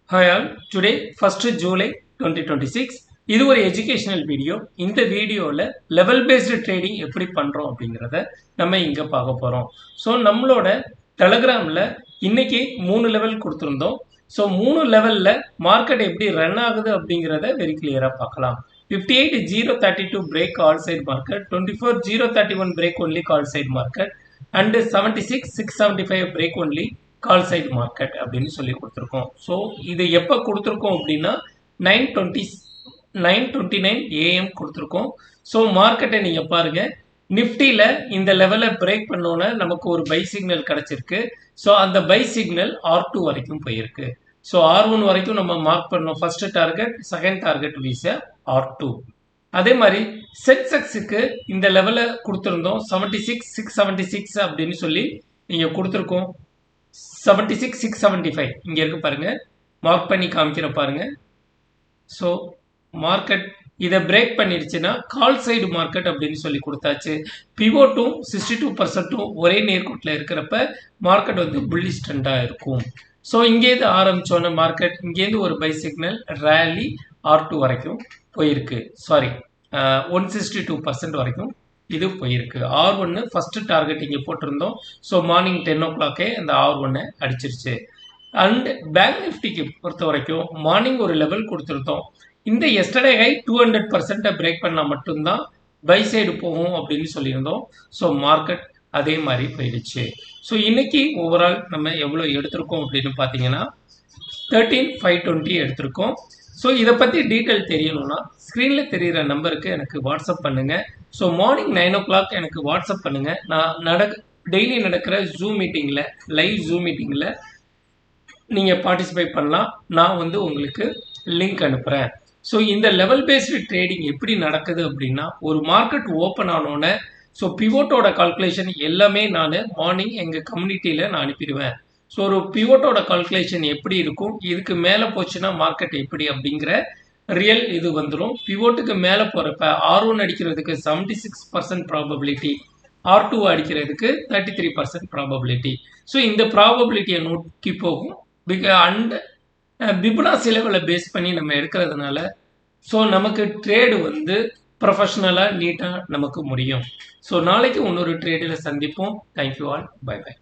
Hi all, today 1st July 2026 இது ஒரு educational video. இந்த வீடியோவில் லெவல் பேஸ்டு ட்ரேடிங் எப்படி பண்ணுறோம் அப்படிங்கிறத நம்ம இங்கே பார்க்க போகிறோம். ஸோ நம்மளோட டெலகிராமில் இன்னைக்கு 3 லெவல் கொடுத்துருந்தோம். ஸோ 3 லெவலில் மார்க்கெட் எப்படி ரன் ஆகுது அப்படிங்கிறத வெரி கிளியராக பார்க்கலாம். 58,032 break all side market, 24,031 break only call side market and 76,675 break only call side market அப்படின்னு சொல்லி கொடுத்துருக்கோம். ஸோ இது எப்போ கொடுத்துருக்கோம் அப்படின்னா 9:29 AM கொடுத்துருக்கோம். ஸோ மார்க்கெட்டை நீங்கள் பாருங்கள், நிஃப்டியில் இந்த லெவலை பிரேக் பண்ணோன்னே நமக்கு ஒரு பை சிக்னல் கிடச்சிருக்கு. ஸோ அந்த பை சிக்னல் R2 வரைக்கும் போயிருக்கு. ஸோ R1 வரைக்கும் நம்ம மார்க் பண்ணோம். ஃபர்ஸ்ட் டார்கெட், செகண்ட் டார்கெட் வீச R2. அதே மாதிரி சென்செக்ஸுக்கு இந்த லெவலை கொடுத்துருந்தோம் 76,676 அப்படின்னு சொல்லி நீங்கள் கொடுத்துருக்கோம். 76,675 இங்கே இருக்கு பாருங்க, மார்க் பண்ணி காமிக்கிற பாருங்க. ஸோ மார்க்கெட் இதை பிரேக் பண்ணிடுச்சுன்னா கால் சைடு மார்க்கெட் அப்படின்னு சொல்லி கொடுத்தாச்சு. பிவோட்டும் 62% ஒரே நேர்கோட்டில் இருக்கிறப்ப மார்க்கெட் வந்து புல்லிஷ் ட்ரெண்டாக இருக்கும். ஸோ இங்கேருந்து ஆரம்பிச்சோன்னே மார்க்கெட் இங்கேருந்து ஒரு பை சிக்னல் ரேலி R2 வரைக்கும் போயிருக்கு. சாரி, 162% வரைக்கும் இது போயிருக்கு. R1 ஃபர்ஸ்ட் டார்கெட் இங்கே போட்டிருந்தோம். ஸோ மார்னிங் 10 o'clock இந்த R1 அடிச்சிருச்சு. அண்ட் பேங்க் நிஃப்டிக்கு பொறுத்த வரைக்கும் மார்னிங் ஒரு லெவல் கொடுத்துருந்தோம். இந்த எஸ்டர்டே ஹை 200% பிரேக் பண்ணால் மட்டும்தான் பை சைடு போகும் அப்படின்னு சொல்லியிருந்தோம். ஸோ மார்க்கெட் அதே மாதிரி போயிடுச்சு. ஸோ இன்னைக்கு ஓவரால் நம்ம எவ்வளோ எடுத்திருக்கோம் அப்படின்னு பார்த்தீங்கன்னா 13,520 எடுத்திருக்கோம். ஸோ இதை பற்றி டீட்டெயில் தெரியணும்னா ஸ்க்ரீனில் தெரிகிற நம்பருக்கு எனக்கு வாட்ஸ்அப் பண்ணுங்கள். ஸோ மார்னிங் 9 o'clock எனக்கு வாட்ஸ்அப் பண்ணுங்கள். நான் டெய்லி நடக்கிற ஜூம் மீட்டிங்கில், லைவ் ஜூம் மீட்டிங்கில் நீங்கள் பார்ட்டிசிபேட் பண்ணலாம். நான் வந்து உங்களுக்கு லிங்க் அனுப்புகிறேன். ஸோ இந்த லெவல் பேஸ்டு ட்ரேடிங் எப்படி நடக்குது அப்படின்னா, ஒரு மார்க்கெட் ஓப்பன் ஆனோன்னே ஸோ பிவோட்டோட கால்குலேஷன் எல்லாமே நான் மார்னிங் எங்கள் கம்யூனிட்டியில் நான் அனுப்பிடுவேன். ஸோ ஒரு பிவோட்டோட கால்குலேஷன் எப்படி இருக்கும், இதுக்கு மேலே போச்சுன்னா மார்க்கெட் எப்படி அப்படிங்கிற ரியல் இது வந்துடும். பிவோட்டுக்கு மேலே போகிறப்ப R1 அடிக்கிறதுக்கு 76% ப்ராபபிலிட்டி, R2 அடிக்கிறதுக்கு 33% ப்ராபபிலிட்டி. ஸோ இந்த ப்ராபபிலிட்டியை நோக்கி போகும். அண்ட் பிபுனாசி லெவலில் பேஸ் பண்ணி நம்ம எடுக்கிறதுனால ஸோ நமக்கு ட்ரேடு வந்து ப்ரொஃபஷ்னலாக நீட்டாக நமக்கு முடியும். ஸோ நாளைக்கு இன்னொரு ட்ரேடில் சந்திப்போம். Thank you all, bye by.